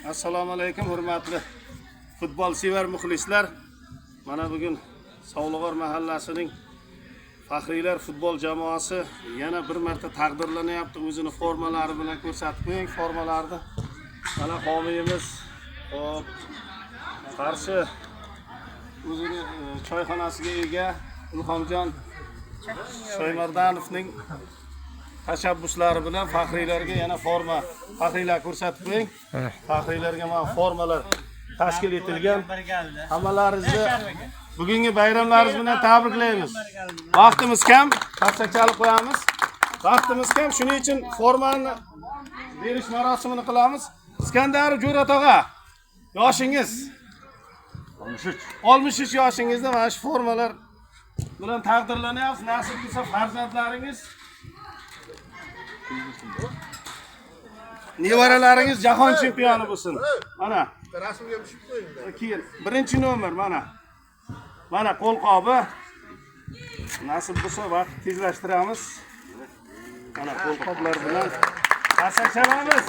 Assalomu alaykum hurmatli futbol sevar muxlislar. Mana bugun Sovlig'or mahallasining faxriylar futbol jamoasi yana bir marta taqdirlanyapti. O'zini formalari bilan ko'rsatib qo'ying formalarni. Mana homiyimiz hop qarshi o'zini choyxonasiga ega Ilhomjon Shoymardanovning tashabbuslari bilan faxriylarga yana forma faxriylar ko'rsatib qo'ying. Faxriylarga mana formalar tashkil etilgan. Hammalaringizni bugungi bayramlaringiz bilan tabriklaymiz. Vaqtimiz kam, qasachalik qo'yamiz. Vaqtimiz kam, shuning uchun formani berish marosimini qilamiz. Iskandar Jo'ra tog'a, yoshingiz 63 yoshingizda mana shu formalar bilan taqdirlanyapsiz. Nasib bo'lsa farzandlaringiz nevaralaringiz jahon chempioni bo'lsin. Mana rasmga tushib qo'ying. Keyin birinchi nomer mana qo'lqobi. Nasib bo'lsa vaqt tezlashtiramiz. Mana qo'lqoplar bilan qasachamamiz.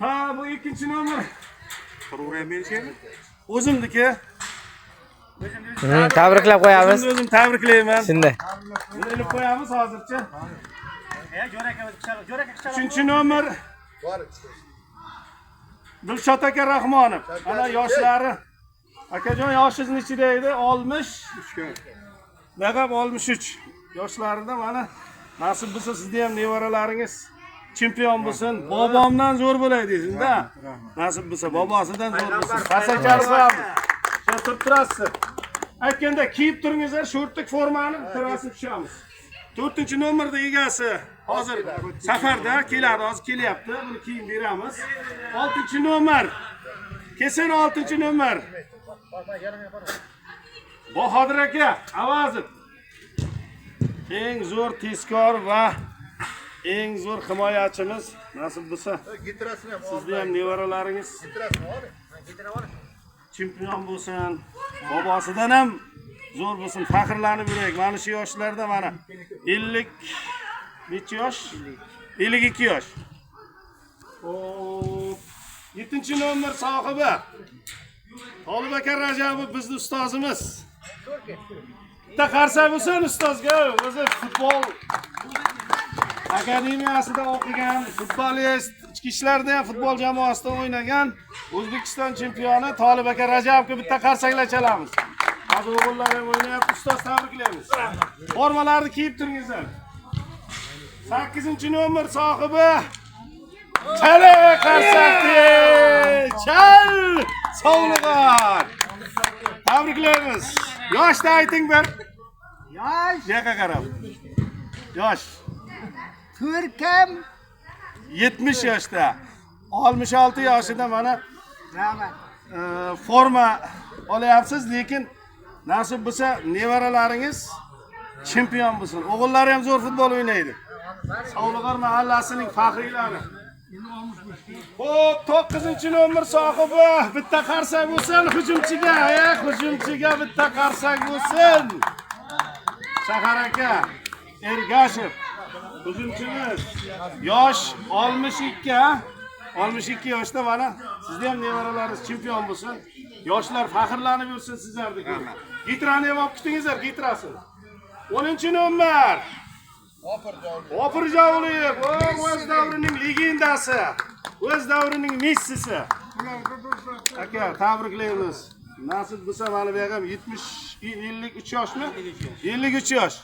Ha, bu ikkinchi nomer. O'zimniki. Tabriklab qo'yamiz. O'zim tabriklayman. Shunday. Buni ilib qo'yamiz hozircha. Uchinchi nomer Dilshod aka Rahmonov. Mana yoshlari. Akajon yoshingiz nechida edi? 63. Naqab 63. Yoshlarida mana nasib bo'lsa sizda ham nevaralaringiz chempion bo'lsin. Bobomdan zo'r bo'lay deysiz-da. Nasib bo'lsa bobosidan zo'r bo'lsin. Qasachalik qo'yamiz. Shu turib turasiz. Aytganda kiyib turingizlar, shortlik formani bitirasib tushamiz. 4-nomerda egasi hozir safarda keladi, hozir kelyapti. Buni kiyib beramiz. 6-nomer. Kelsin 6-nomer. Bahodir aka Avazov. Eng zo'r tezkor va eng zo'r himoyachimiz. Nasib bo'lsa, sizda ham nevaralaringiz chempion bo'lsin, bobosidan ham zo'r bo'lsin, faxrlanib yuraylik. Mana shu yoshlarda mana 50 necha yosh? 52 yosh. Hop. 7-nomer sohibi Tolib aka Rajabov bizning ustozimiz. Bitta qarsak bo'lsin ustozga, o'zi futbol akademiyasida o'qigan, futbolist, ichki ishlarda ham futbol jamoasida o'ynagan O'zbekiston chempioni Tolib aka Rajabovga bitta qarsaklar chalamiz. Hozir o'g'illar ham o'ynayapti, ustoz tabriklaymiz. Formalarni kiyib turingizlar. 8-nomer sohibi Chala qarsakdi. Chal Sovlig'or. Tabriklaymiz. Yoshda ayting bir. Yosh. Yo'qa qarab. Yosh. Turkam 70 yoshda. 66 yoshida mana forma olyapsiz, lekin nasib bo'lsa nevaralaringiz chempion bo'lsin. O'g'illari ham zo'r futbol o'ynaydi. Sovlig'or mahallasining faxriylari. Hop, 9-nomer sohibi bitta qarsak bo'lsin hujumchiga, hujumchiga bitta qarsak bo'lsin. Shahar aka Ergashev hujumchimiz. Yosh 62, 62 yoshda mana sizda ham nevaralaringiz chempion bo'lsin. Yoshlar faxrlanib yursin sizlarga. Gitrani ham olib ketingizlar, gitrasi. 10-nomer Opirjovliyev, o'z davrining legendasi, o'z davrining Messisi. Aka, tabriklaymiz. Nasib bo'lsa mana bu ham 53 yoshmi? 53 yosh.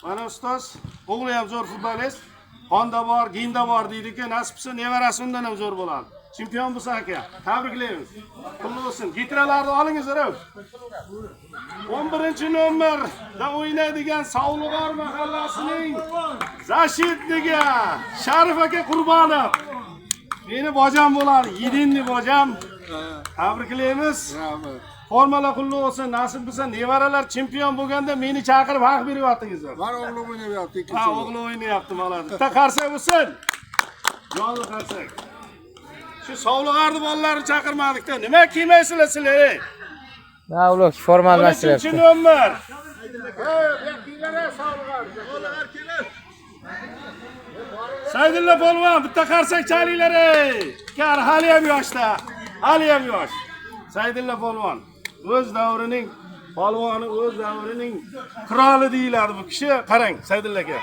Mana ustoz, o'g'li ham zo'r futbolist. Qonda bor, genda bor deydi-ku, nasib bo'lsa nevarasi undan ham zo'r bo'ladi. Chempion bo'lsa aka, tabriklaymiz. Qullu bo'lsin. Gitralarni olingizlar. 11-nomerda o'ynaydigan Sovlig'or mahallasining Zashidniga Sharif aka Qurbonov. Meni bojam bo'ladi, yedinni bojam. Tabriklaymiz. Formalar qullu bo'lsin. Nasib bo'lsa nevaralar chempion bo'lganda meni chaqirib haq beryaptingizlar. Mana o'g'lim o'ynayapti. Ha, o'g'li o'ynayapti maladi. Bitta qarsak bo'lsin. Jonli qarsak. Shu Sovlig'orni bolalarini chaqirmadik-da. Nima kiymaysizlar sizlar? Na ular forma almashtiryapti. 3-nomer. Saydilla polvon, bitta qarsak chalinglar ey. Kar hali ham yoshda. Hali ham yosh. Saydilla polvon o'z davrining polvoni, o'z davrining qiroli deyiladi bu kishi. Qarang, Saydilla aka.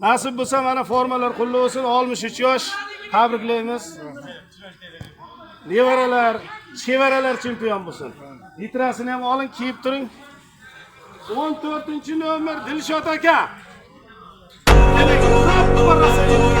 Nasib bo'lsa mana formalar qulli bo'lsin, 63 yosh. Tabriklaymiz. Nevaralar, chevaralar chempion bo'lsin. Litrasini ham oling, kiyib turing. 14-nomer Dilshod aka. Demak,